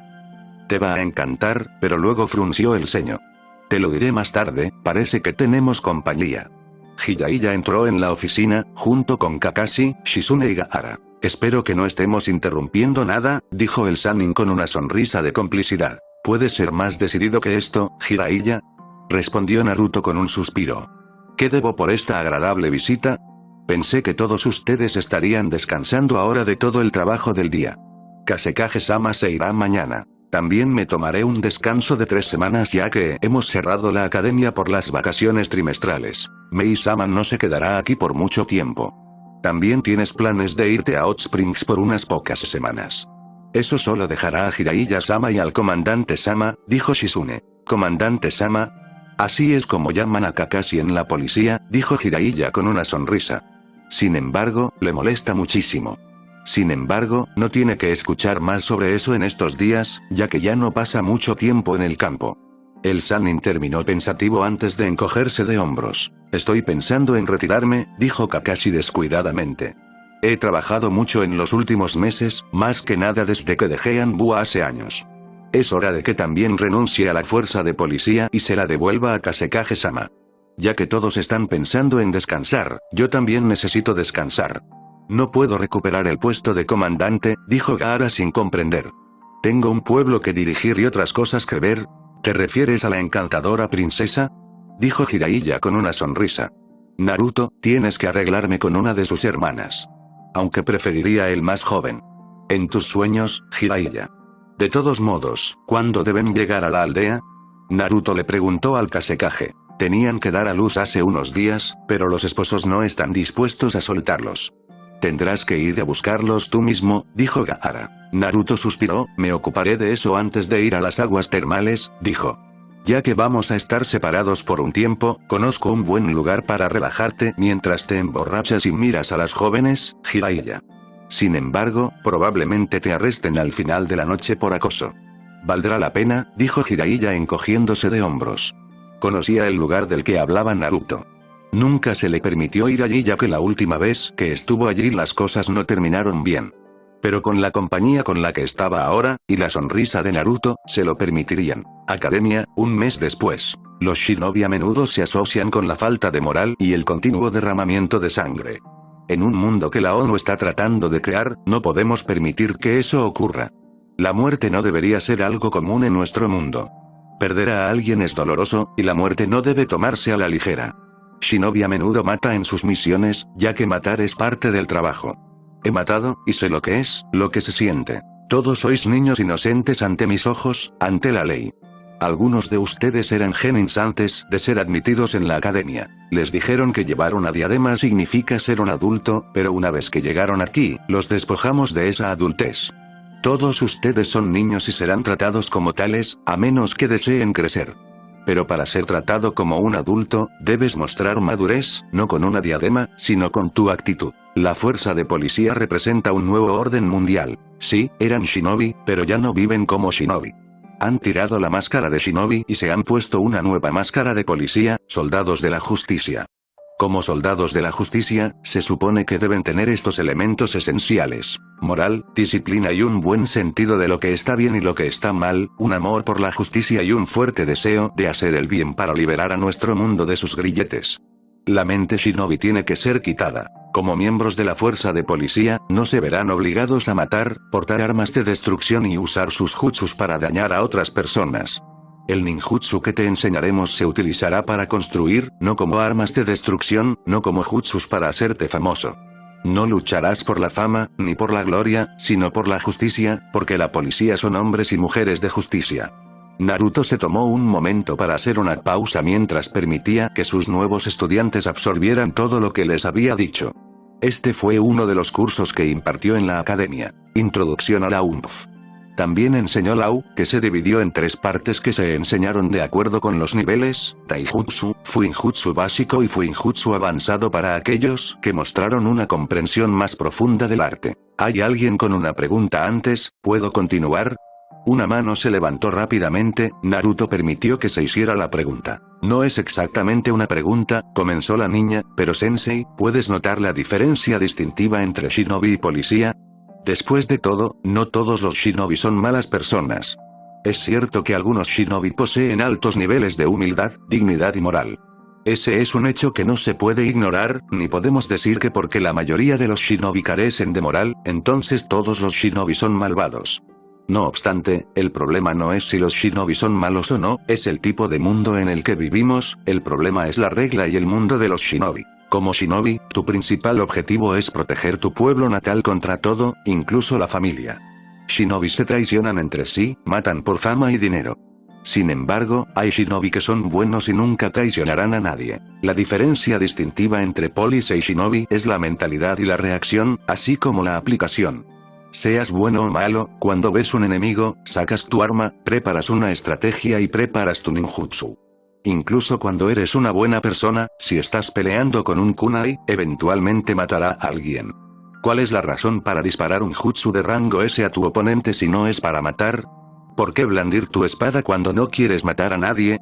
Te va a encantar, pero luego frunció el ceño. Te lo diré más tarde, parece que tenemos compañía. Jiraiya entró en la oficina, junto con Kakashi, Shizune y Gaara. Espero que no estemos interrumpiendo nada, dijo el Sannin con una sonrisa de complicidad. ¿Puedes ser más decidido que esto, Jiraiya? Respondió Naruto con un suspiro. ¿Qué debo por esta agradable visita? Pensé que todos ustedes estarían descansando ahora de todo el trabajo del día. Kasekage-sama se irá mañana. También me tomaré un descanso de 3 semanas ya que hemos cerrado la academia por las vacaciones trimestrales. Mei-sama no se quedará aquí por mucho tiempo. También tienes planes de irte a Hot Springs por unas pocas semanas. Eso solo dejará a Jiraiya-sama y al comandante-sama, dijo Shizune. ¿Comandante-sama? Así es como llaman a Kakashi en la policía, dijo Jiraiya con una sonrisa. Sin embargo, le molesta muchísimo. Sin embargo, no tiene que escuchar más sobre eso en estos días, ya que ya no pasa mucho tiempo en el campo. El Sannin terminó pensativo antes de encogerse de hombros. Estoy pensando en retirarme, dijo Kakashi descuidadamente. He trabajado mucho en los últimos meses, más que nada desde que dejé Anbu hace años. Es hora de que también renuncie a la fuerza de policía y se la devuelva a Kasekage-sama. Ya que todos están pensando en descansar, yo también necesito descansar. No puedo recuperar el puesto de comandante, dijo Gaara sin comprender. Tengo un pueblo que dirigir y otras cosas que ver. ¿Te refieres a la encantadora princesa? Dijo Jiraiya con una sonrisa. Naruto, tienes que arreglarme con una de sus hermanas. Aunque preferiría el más joven. En tus sueños, Jiraiya. De todos modos, ¿cuándo deben llegar a la aldea? Naruto le preguntó al Kasekage. Tenían que dar a luz hace unos días, pero los esposos no están dispuestos a soltarlos. Tendrás que ir a buscarlos tú mismo, dijo Gaara. Naruto suspiró, me ocuparé de eso antes de ir a las aguas termales, dijo. Ya que vamos a estar separados por un tiempo, conozco un buen lugar para relajarte mientras te emborrachas y miras a las jóvenes, Jiraiya. Sin embargo, probablemente te arresten al final de la noche por acoso. Valdrá la pena, dijo Jiraiya encogiéndose de hombros. Conocía el lugar del que hablaba Naruto. Nunca se le permitió ir allí ya que la última vez que estuvo allí las cosas no terminaron bien. Pero con la compañía con la que estaba ahora, y la sonrisa de Naruto, se lo permitirían. Academia, un mes después. Los shinobi a menudo se asocian con la falta de moral y el continuo derramamiento de sangre. En un mundo que la ONU está tratando de crear, no podemos permitir que eso ocurra. La muerte no debería ser algo común en nuestro mundo. Perder a alguien es doloroso, y la muerte no debe tomarse a la ligera. Shinobi a menudo mata en sus misiones, ya que matar es parte del trabajo. He matado, y sé lo que es, lo que se siente. Todos sois niños inocentes ante mis ojos, ante la ley. Algunos de ustedes eran genins antes de ser admitidos en la academia. Les dijeron que llevar una diadema significa ser un adulto, pero una vez que llegaron aquí, los despojamos de esa adultez. Todos ustedes son niños y serán tratados como tales, a menos que deseen crecer. Pero para ser tratado como un adulto, debes mostrar madurez, no con una diadema, sino con tu actitud. La fuerza de policía representa un nuevo orden mundial. Sí, eran shinobi, pero ya no viven como shinobi. Han tirado la máscara de shinobi y se han puesto una nueva máscara de policía, soldados de la justicia. Como soldados de la justicia, se supone que deben tener estos elementos esenciales: moral, disciplina y un buen sentido de lo que está bien y lo que está mal, un amor por la justicia y un fuerte deseo de hacer el bien para liberar a nuestro mundo de sus grilletes. La mente shinobi tiene que ser quitada. Como miembros de la fuerza de policía, no se verán obligados a matar, portar armas de destrucción y usar sus jutsus para dañar a otras personas. El ninjutsu que te enseñaremos se utilizará para construir, no como armas de destrucción, no como jutsus para hacerte famoso. No lucharás por la fama, ni por la gloria, sino por la justicia, porque la policía son hombres y mujeres de justicia. Naruto se tomó un momento para hacer una pausa mientras permitía que sus nuevos estudiantes absorbieran todo lo que les había dicho. Este fue uno de los cursos que impartió en la academia. Introducción a la UNF. También enseñó Lao, que se dividió en 3 partes que se enseñaron de acuerdo con los niveles: Taijutsu, Fuinjutsu básico y Fuinjutsu avanzado para aquellos que mostraron una comprensión más profunda del arte. ¿Hay alguien con una pregunta antes? ¿Puedo continuar? Una mano se levantó rápidamente. Naruto permitió que se hiciera la pregunta. No es exactamente una pregunta, comenzó la niña, pero Sensei, ¿puedes notar la diferencia distintiva entre shinobi y policía? Después de todo, no todos los shinobi son malas personas. Es cierto que algunos shinobi poseen altos niveles de humildad, dignidad y moral. Ese es un hecho que no se puede ignorar, ni podemos decir que porque la mayoría de los shinobi carecen de moral, entonces todos los shinobi son malvados. No obstante, el problema no es si los shinobi son malos o no, es el tipo de mundo en el que vivimos. El problema es la regla y el mundo de los shinobi. Como shinobi, tu principal objetivo es proteger tu pueblo natal contra todo, incluso la familia. Shinobi se traicionan entre sí, matan por fama y dinero. Sin embargo, hay shinobi que son buenos y nunca traicionarán a nadie. La diferencia distintiva entre police y shinobi es la mentalidad y la reacción, así como la aplicación. Seas bueno o malo, cuando ves un enemigo, sacas tu arma, preparas una estrategia y preparas tu ninjutsu. Incluso cuando eres una buena persona, si estás peleando con un kunai, eventualmente matará a alguien. ¿Cuál es la razón para disparar un jutsu de rango S a tu oponente si no es para matar? ¿Por qué blandir tu espada cuando no quieres matar a nadie?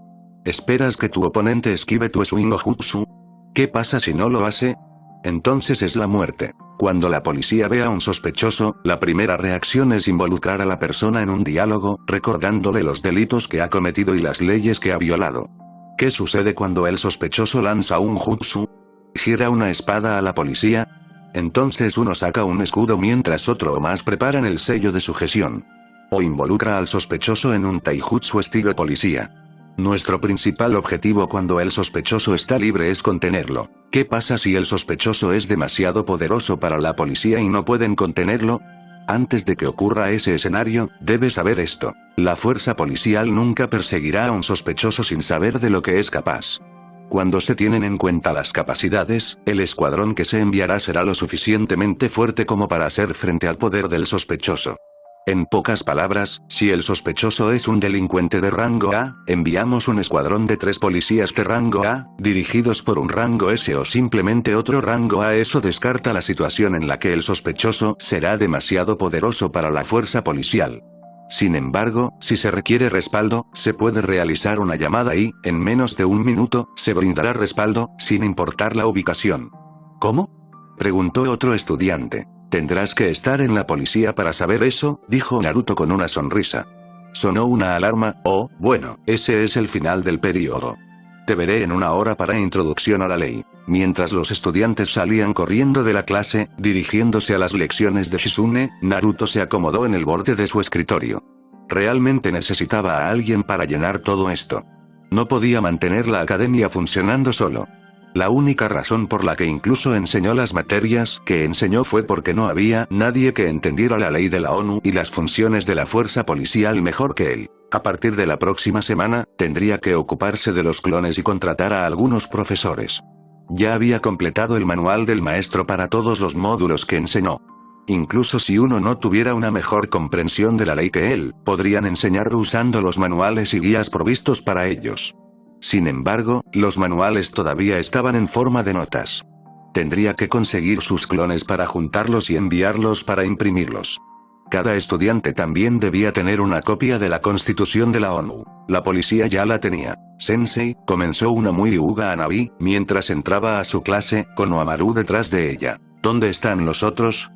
¿Esperas que tu oponente esquive tu swing o jutsu? ¿Qué pasa si no lo hace? Entonces es la muerte. Cuando la policía ve a un sospechoso, la primera reacción es involucrar a la persona en un diálogo, recordándole los delitos que ha cometido y las leyes que ha violado. ¿Qué sucede cuando el sospechoso lanza un jutsu? ¿Gira una espada a la policía? Entonces uno saca un escudo mientras otro o más preparan el sello de sujeción. O involucra al sospechoso en un taijutsu estilo policía. Nuestro principal objetivo cuando el sospechoso está libre es contenerlo. ¿Qué pasa si el sospechoso es demasiado poderoso para la policía y no pueden contenerlo? Antes de que ocurra ese escenario, debes saber esto. La fuerza policial nunca perseguirá a un sospechoso sin saber de lo que es capaz. Cuando se tienen en cuenta las capacidades, el escuadrón que se enviará será lo suficientemente fuerte como para hacer frente al poder del sospechoso. En pocas palabras, si el sospechoso es un delincuente de rango A, enviamos un escuadrón de 3 policías de rango A, dirigidos por un rango S o simplemente otro rango A. Eso descarta la situación en la que el sospechoso será demasiado poderoso para la fuerza policial. Sin embargo, si se requiere respaldo, se puede realizar una llamada y, en menos de 1 minuto, se brindará respaldo, sin importar la ubicación. ¿Cómo?, preguntó otro estudiante. Tendrás que estar en la policía para saber eso, dijo Naruto con una sonrisa. Sonó una alarma. Oh, bueno, ese es el final del periodo. Te veré en 1 hora para introducción a la ley. Mientras los estudiantes salían corriendo de la clase, dirigiéndose a las lecciones de Shizune, Naruto se acomodó en el borde de su escritorio. Realmente necesitaba a alguien para llenar todo esto. No podía mantener la academia funcionando solo. La única razón por la que incluso enseñó las materias que enseñó fue porque no había nadie que entendiera la ley de la ONU y las funciones de la fuerza policial mejor que él. A partir de la próxima semana, tendría que ocuparse de los clones y contratar a algunos profesores. Ya había completado el manual del maestro para todos los módulos que enseñó. Incluso si uno no tuviera una mejor comprensión de la ley que él, podrían enseñarlo usando los manuales y guías provistos para ellos. Sin embargo, los manuales todavía estaban en forma de notas. Tendría que conseguir sus clones para juntarlos y enviarlos para imprimirlos. Cada estudiante también debía tener una copia de la Constitución de la ONU. La policía ya la tenía. Sensei, comenzó una muy Hyuga Hanabi, mientras entraba a su clase, con Oamaru detrás de ella. ¿Dónde están los otros?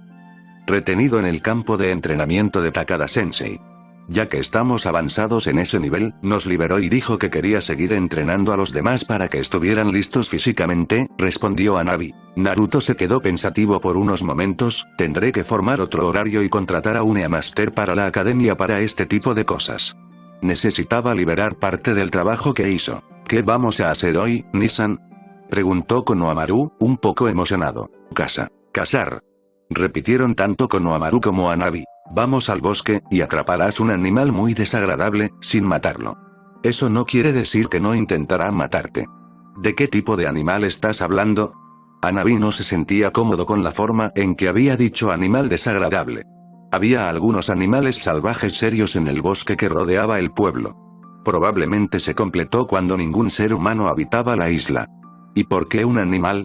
Retenido en el campo de entrenamiento de Takada Sensei. Ya que estamos avanzados en ese nivel, nos liberó y dijo que quería seguir entrenando a los demás para que estuvieran listos físicamente, respondió Hanabi. Naruto se quedó pensativo por unos momentos. Tendré que formar otro horario y contratar a un Master para la academia para este tipo de cosas. Necesitaba liberar parte del trabajo que hizo. ¿Qué vamos a hacer hoy, Nissan?, preguntó Konohamaru, un poco emocionado. Cazar. Repitieron tanto Konohamaru como Hanabi. Vamos al bosque, y atraparás un animal muy desagradable, sin matarlo. Eso no quiere decir que no intentará matarte. ¿De qué tipo de animal estás hablando? Hanabi no se sentía cómodo con la forma en que había dicho animal desagradable. Había algunos animales salvajes serios en el bosque que rodeaba el pueblo. Probablemente se completó cuando ningún ser humano habitaba la isla. ¿Y por qué un animal?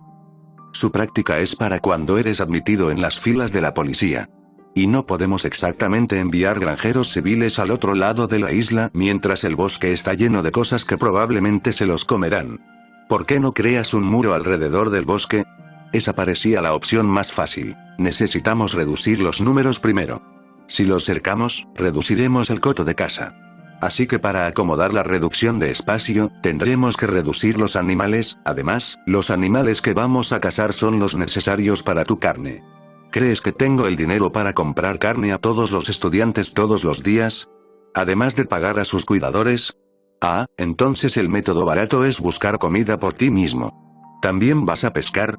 Su práctica es para cuando eres admitido en las filas de la policía. Y no podemos exactamente enviar granjeros civiles al otro lado de la isla mientras el bosque está lleno de cosas que probablemente se los comerán. ¿Por qué no creas un muro alrededor del bosque? Esa parecía la opción más fácil. Necesitamos reducir los números primero. Si los cercamos, reduciremos el coto de caza. Así que para acomodar la reducción de espacio, tendremos que reducir los animales. Además, los animales que vamos a cazar son los necesarios para tu carne. ¿Crees que tengo el dinero para comprar carne a todos los estudiantes todos los días? Además de pagar a sus cuidadores. Ah, entonces el método barato es buscar comida por ti mismo. ¿También vas a pescar?,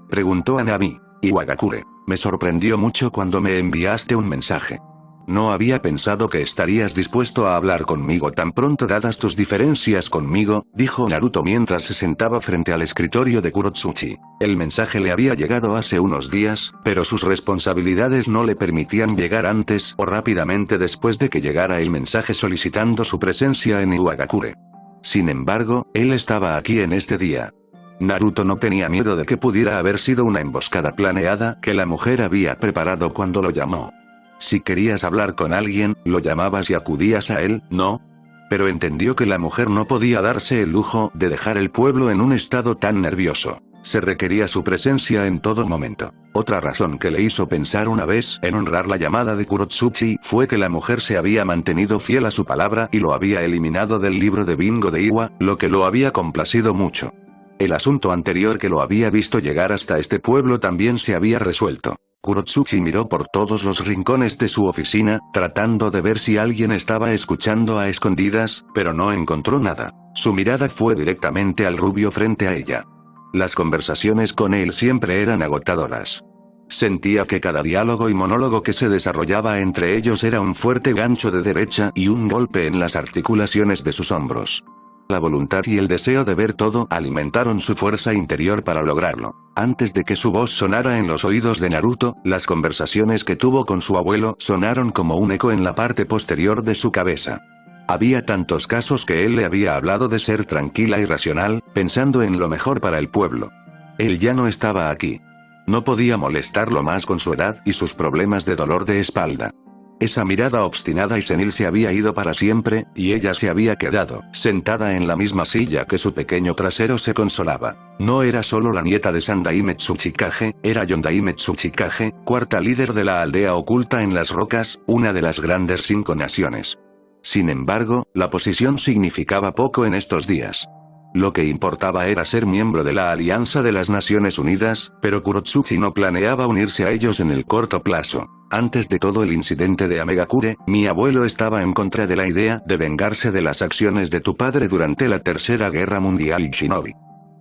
preguntó Anami. Iwagakure, me sorprendió mucho cuando me enviaste un mensaje. No había pensado que estarías dispuesto a hablar conmigo tan pronto dadas tus diferencias conmigo, dijo Naruto mientras se sentaba frente al escritorio de Kurotsuchi. El mensaje le había llegado hace unos días, pero sus responsabilidades no le permitían llegar antes o rápidamente después de que llegara el mensaje solicitando su presencia en Iwagakure. Sin embargo, él estaba aquí en este día. Naruto no tenía miedo de que pudiera haber sido una emboscada planeada que la mujer había preparado cuando lo llamó. Si querías hablar con alguien, lo llamabas y acudías a él, ¿no? Pero entendió que la mujer no podía darse el lujo de dejar el pueblo en un estado tan nervioso. Se requería su presencia en todo momento. Otra razón que le hizo pensar una vez en honrar la llamada de Kurotsuchi fue que la mujer se había mantenido fiel a su palabra y lo había eliminado del libro de bingo de Iwa, lo que lo había complacido mucho. El asunto anterior que lo había visto llegar hasta este pueblo también se había resuelto. Kurotsuchi miró por todos los rincones de su oficina, tratando de ver si alguien estaba escuchando a escondidas, pero no encontró nada. Su mirada fue directamente al rubio frente a ella. Las conversaciones con él siempre eran agotadoras. Sentía que cada diálogo y monólogo que se desarrollaba entre ellos era un fuerte gancho de derecha y un golpe en las articulaciones de sus hombros. La voluntad y el deseo de ver todo alimentaron su fuerza interior para lograrlo. Antes de que su voz sonara en los oídos de Naruto, las conversaciones que tuvo con su abuelo sonaron como un eco en la parte posterior de su cabeza. Había tantos casos que él le había hablado de ser tranquila y racional, pensando en lo mejor para el pueblo. Él ya no estaba aquí. No podía molestarlo más con su edad y sus problemas de dolor de espalda. Esa mirada obstinada y senil se había ido para siempre, y ella se había quedado sentada en la misma silla que su pequeño trasero se consolaba. No era solo la nieta de Sandaime Tsuchikage, era Yondaime Tsuchikage, cuarta líder de la aldea oculta en las rocas, una de las grandes 5 naciones. Sin embargo, la posición significaba poco en estos días. Lo que importaba era ser miembro de la Alianza de las Naciones Unidas, pero Kurotsuchi no planeaba unirse a ellos en el corto plazo. Antes de todo el incidente de Amegakure, mi abuelo estaba en contra de la idea de vengarse de las acciones de tu padre durante la Tercera Guerra Mundial y Shinobi.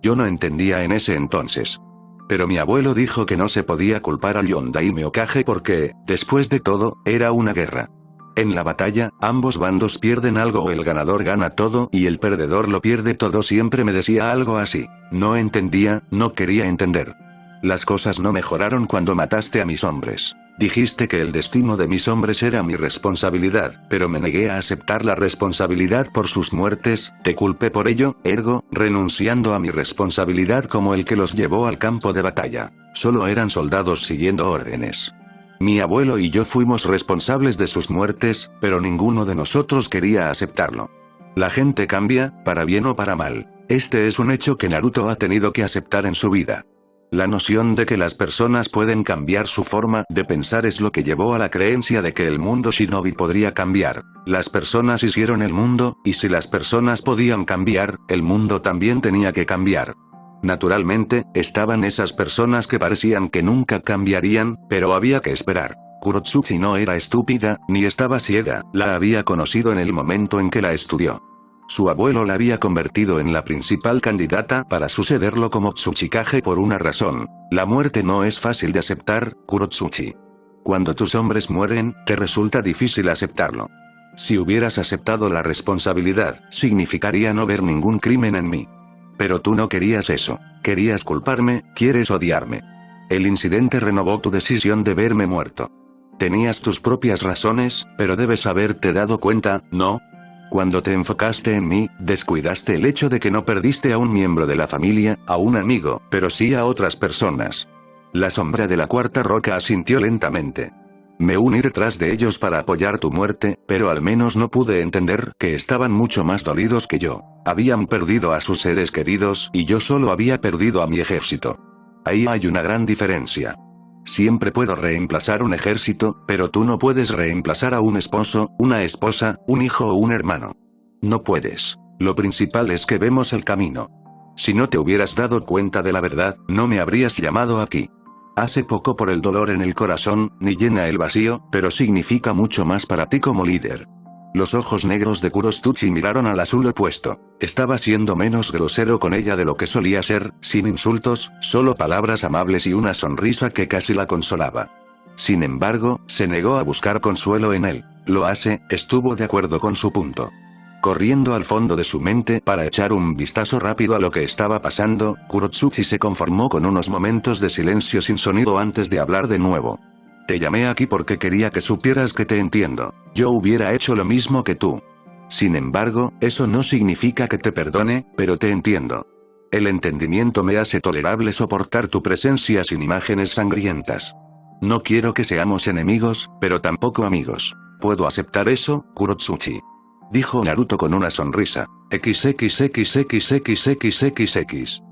Yo no entendía en ese entonces. Pero mi abuelo dijo que no se podía culpar al Yondaime Hokage porque, después de todo, era una guerra. En la batalla, ambos bandos pierden algo o el ganador gana todo y el perdedor lo pierde todo. Siempre me decía algo así. No entendía, no quería entender. Las cosas no mejoraron cuando mataste a mis hombres. Dijiste que el destino de mis hombres era mi responsabilidad, pero me negué a aceptar la responsabilidad por sus muertes, te culpé por ello, ergo, renunciando a mi responsabilidad como el que los llevó al campo de batalla. Solo eran soldados siguiendo órdenes. Mi abuelo y yo fuimos responsables de sus muertes, pero ninguno de nosotros quería aceptarlo. La gente cambia, para bien o para mal. Este es un hecho que Naruto ha tenido que aceptar en su vida. La noción de que las personas pueden cambiar su forma de pensar es lo que llevó a la creencia de que el mundo shinobi podría cambiar. Las personas hicieron el mundo, y si las personas podían cambiar, el mundo también tenía que cambiar. Naturalmente, estaban esas personas que parecían que nunca cambiarían, pero había que esperar. Kurotsuchi no era estúpida, ni estaba ciega, la había conocido en el momento en que la estudió. Su abuelo la había convertido en la principal candidata para sucederlo como Tsuchikage por una razón. La muerte no es fácil de aceptar, Kurotsuchi. Cuando tus hombres mueren, te resulta difícil aceptarlo. Si hubieras aceptado la responsabilidad, significaría no ver ningún crimen en mí. Pero tú no querías eso. Querías culparme, quieres odiarme. El incidente renovó tu decisión de verme muerto. Tenías tus propias razones, pero debes haberte dado cuenta, ¿no? Cuando te enfocaste en mí, descuidaste el hecho de que no perdiste a un miembro de la familia, a un amigo, pero sí a otras personas. La sombra de la cuarta roca asintió lentamente. Me uní detrás de ellos para apoyar tu muerte, pero al menos no pude entender que estaban mucho más dolidos que yo. Habían perdido a sus seres queridos y yo solo había perdido a mi ejército. Ahí hay una gran diferencia. Siempre puedo reemplazar un ejército, pero tú no puedes reemplazar a un esposo, una esposa, un hijo o un hermano. No puedes. Lo principal es que vemos el camino. Si no te hubieras dado cuenta de la verdad, no me habrías llamado aquí. Hace poco por el dolor en el corazón, ni llena el vacío, pero significa mucho más para ti como líder. Los ojos negros de Kurosuchi miraron al azul opuesto. Estaba siendo menos grosero con ella de lo que solía ser, sin insultos, solo palabras amables y una sonrisa que casi la consolaba. Sin embargo, se negó a buscar consuelo en él. Lo hace, estuvo de acuerdo con su punto. Corriendo al fondo de su mente para echar un vistazo rápido a lo que estaba pasando, Kurosuchi se conformó con unos momentos de silencio sin sonido antes de hablar de nuevo. Te llamé aquí porque quería que supieras que te entiendo. Yo hubiera hecho lo mismo que tú. Sin embargo, eso no significa que te perdone, pero te entiendo. El entendimiento me hace tolerable soportar tu presencia sin imágenes sangrientas. No quiero que seamos enemigos, pero tampoco amigos. ¿Puedo aceptar eso, Kurosuchi?, dijo Naruto con una sonrisa. XXXXXXXX.